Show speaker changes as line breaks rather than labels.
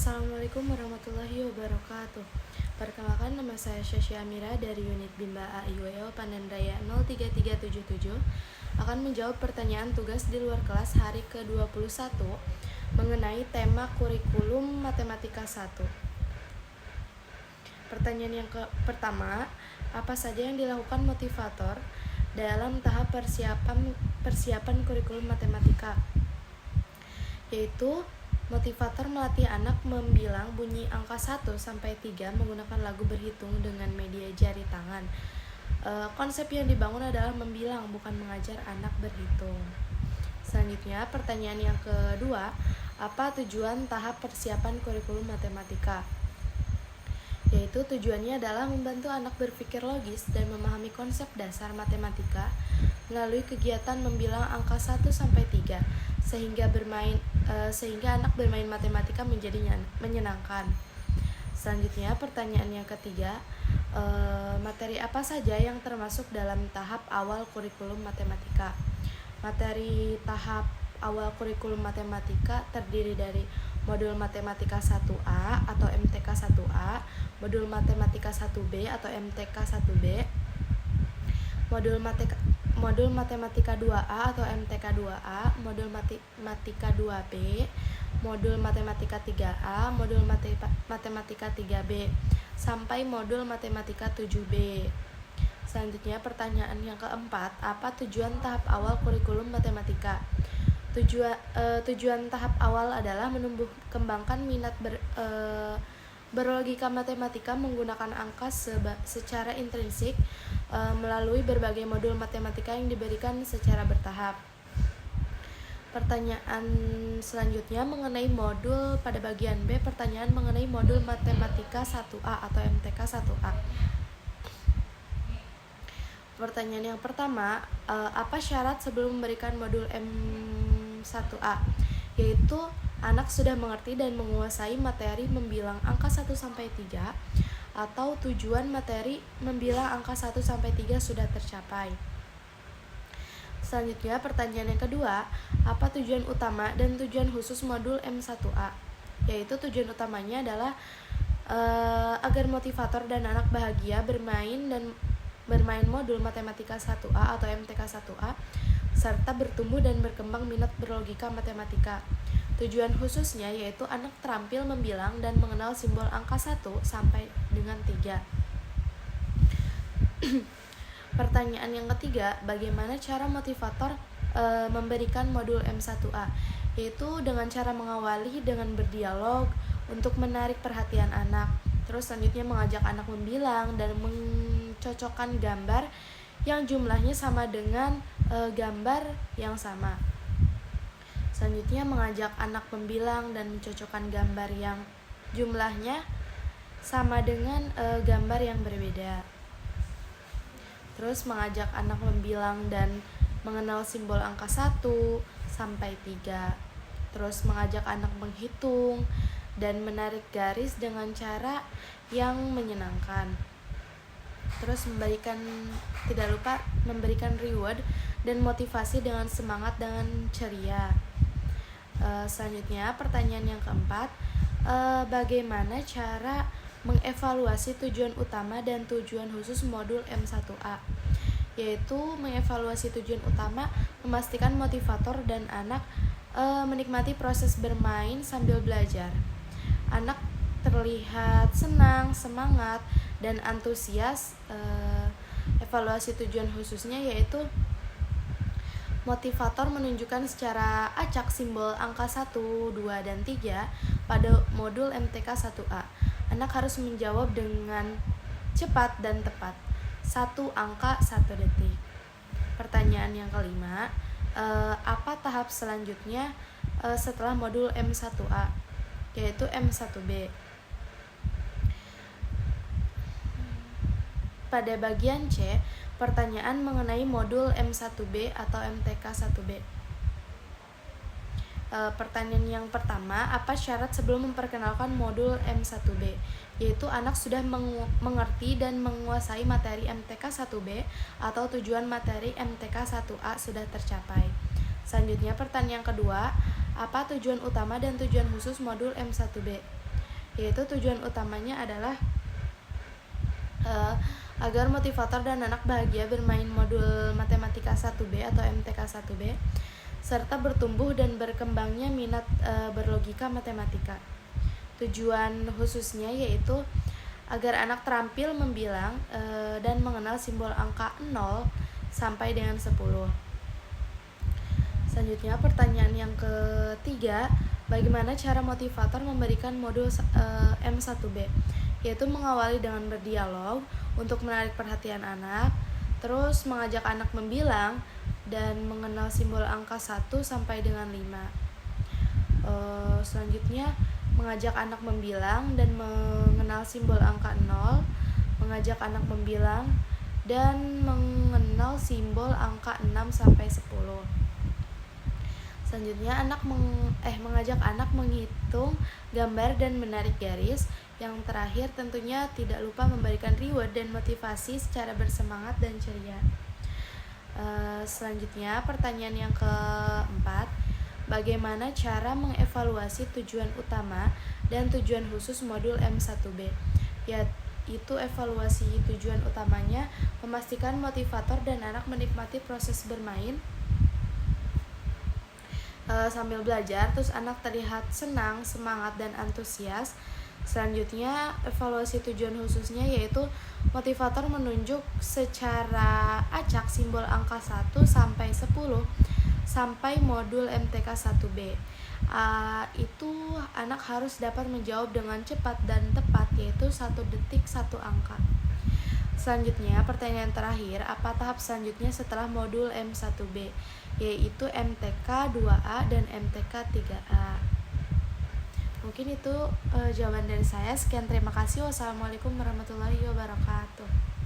Assalamualaikum warahmatullahi wabarakatuh. Perkenalkan, nama saya Syasya Amira dari unit Bimba AIWL Pandanraya 03377 akan menjawab pertanyaan tugas di luar kelas hari ke-21 mengenai tema kurikulum matematika 1. Pertanyaan yang pertama, apa saja yang dilakukan motivator dalam tahap persiapan kurikulum matematika? Yaitu motivator melatih anak membilang bunyi angka 1-3 menggunakan lagu berhitung dengan media jari tangan. Konsep yang dibangun adalah membilang, bukan mengajar anak berhitung. Selanjutnya, pertanyaan yang kedua, apa tujuan tahap persiapan kurikulum matematika? Yaitu tujuannya adalah membantu anak berpikir logis dan memahami konsep dasar matematika melalui kegiatan membilang angka 1-3 sehingga anak bermain matematika menjadi menyenangkan. Selanjutnya, pertanyaan yang ketiga, materi apa saja yang termasuk dalam tahap awal kurikulum matematika? Materi tahap awal kurikulum matematika terdiri dari modul matematika 1A atau MTK 1A, modul matematika 1B atau MTK 1B, modul matematika 2A atau MTK 2A, modul matematika 2B, modul matematika 3A, modul matematika 3B, sampai modul matematika 7B. Selanjutnya, pertanyaan yang keempat, apa tujuan tahap awal kurikulum matematika? Tujuan tahap awal adalah menumbuh kembangkan minat berlogika matematika menggunakan angka secara intrinsik melalui berbagai modul matematika yang diberikan secara bertahap. Pertanyaan selanjutnya mengenai modul pada bagian B, pertanyaan mengenai modul matematika 1A atau MTK 1A. Pertanyaan yang pertama, apa syarat sebelum memberikan modul M1A? Yaitu anak sudah mengerti dan menguasai materi membilang angka 1-3 atau tujuan materi membilang angka 1-3 sudah tercapai. Selanjutnya, pertanyaan yang kedua, apa tujuan utama dan tujuan khusus modul M1A? Yaitu tujuan utamanya adalah agar motivator dan anak bahagia bermain modul matematika 1A atau MTK 1A serta bertumbuh dan berkembang minat berlogika matematika. Tujuan khususnya yaitu anak terampil membilang dan mengenal simbol angka 1 sampai dengan 3. Pertanyaan yang ketiga, bagaimana cara motivator memberikan modul M1A? Yaitu dengan cara mengawali dengan berdialog untuk menarik perhatian anak. Terus selanjutnya mengajak anak membilang dan mencocokkan gambar yang jumlahnya sama dengan gambar yang sama. Selanjutnya mengajak anak membilang dan mencocokkan gambar yang jumlahnya sama dengan gambar yang berbeda. Terus mengajak anak membilang dan mengenal simbol angka 1-3. Terus mengajak anak menghitung dan menarik garis dengan cara yang menyenangkan. Terus tidak lupa memberikan reward dan motivasi dengan semangat dengan ceria. Selanjutnya, pertanyaan yang keempat, bagaimana cara mengevaluasi tujuan utama dan tujuan khusus modul M1A? Yaitu mengevaluasi tujuan utama, memastikan motivator dan anak menikmati proses bermain sambil belajar. Anak terlihat senang, semangat, dan antusias. Evaluasi tujuan khususnya yaitu motivator menunjukkan secara acak simbol angka 1, 2, dan 3 pada modul MTK 1A. Anak harus menjawab dengan cepat dan tepat. 1 angka 1 detik. Pertanyaan yang kelima, apa tahap selanjutnya setelah modul M1A? Yaitu M1B. Pada bagian C, pertanyaan mengenai modul M1B atau MTK 1B. Pertanyaan yang pertama, apa syarat sebelum memperkenalkan modul M1B? Yaitu anak sudah mengerti dan menguasai materi MTK 1B atau tujuan materi MTK 1A sudah tercapai. Selanjutnya, pertanyaan kedua, apa tujuan utama dan tujuan khusus modul M1B? yaitu tujuan utamanya adalah agar motivator dan anak bahagia bermain modul Matematika 1B atau MTK 1B serta bertumbuh dan berkembangnya minat berlogika matematika. Tujuan khususnya yaitu agar anak terampil membilang dan mengenal simbol angka 0 sampai dengan 10. Selanjutnya pertanyaan yang ketiga, bagaimana cara motivator memberikan modul M1B? Yaitu mengawali dengan berdialog untuk menarik perhatian anak, terus mengajak anak membilang dan mengenal simbol angka 1 sampai dengan 5. Selanjutnya mengajak anak membilang dan mengenal simbol angka 0, mengajak anak membilang dan mengenal simbol angka 6 sampai 10. Selanjutnya mengajak anak menghitung gambar dan menarik garis. Yang terakhir tentunya tidak lupa memberikan reward dan motivasi secara bersemangat dan ceria. Selanjutnya pertanyaan yang keempat, bagaimana cara mengevaluasi tujuan utama dan tujuan khusus modul M1B? Yaitu evaluasi tujuan utamanya memastikan motivator dan anak menikmati proses bermain sambil belajar, terus anak terlihat senang, semangat, dan antusias. Selanjutnya evaluasi tujuan khususnya yaitu motivator menunjuk secara acak simbol angka 1 sampai 10 sampai modul MTK 1B. Itu anak harus dapat menjawab dengan cepat dan tepat, yaitu 1 detik 1 angka. Selanjutnya pertanyaan terakhir, apa tahap selanjutnya setelah modul M1B? Yaitu MTK 2A dan MTK 3A. Mungkin itu jawaban dari saya. Sekian, terima kasih. Wassalamualaikum warahmatullahi wabarakatuh.